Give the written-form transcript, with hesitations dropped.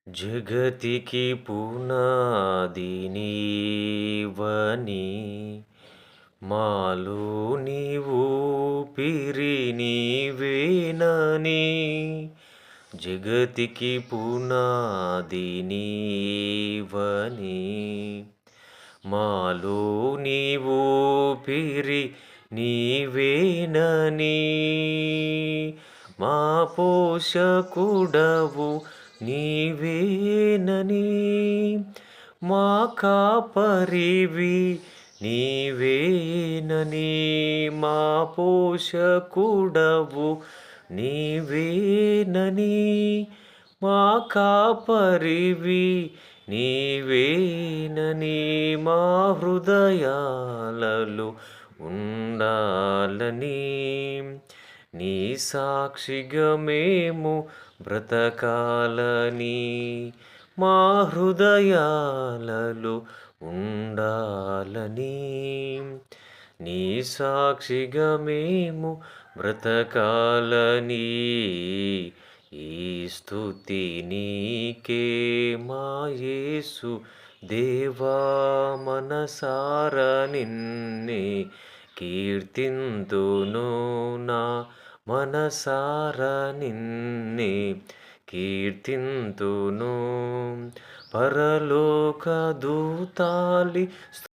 జగతికి పునాది నీవని మాలో ఊపిరి నీవేనని జగతికి పునాది నీవని మాలో ఊపిరి నీవేనని మా పోషకుడవు నీవేనని మా కాపరివి నీవేనని మా పోషకుడవు నీవేనని మా కాపరివి నీవేనని మా హృదయాలలో ఉండాలని నీ సాక్షిగా మేము బ్రతకాలని మా హృదయాలలో ఉండాలని నీ సాక్షిగా మేము బ్రతకాలని ఈ స్తుతి నీకే మా యేసు దేవా మనసారా నిన్నే కీర్తింతును నా మనసారా నిన్నే కీర్తింతును పరలోక దూతాలి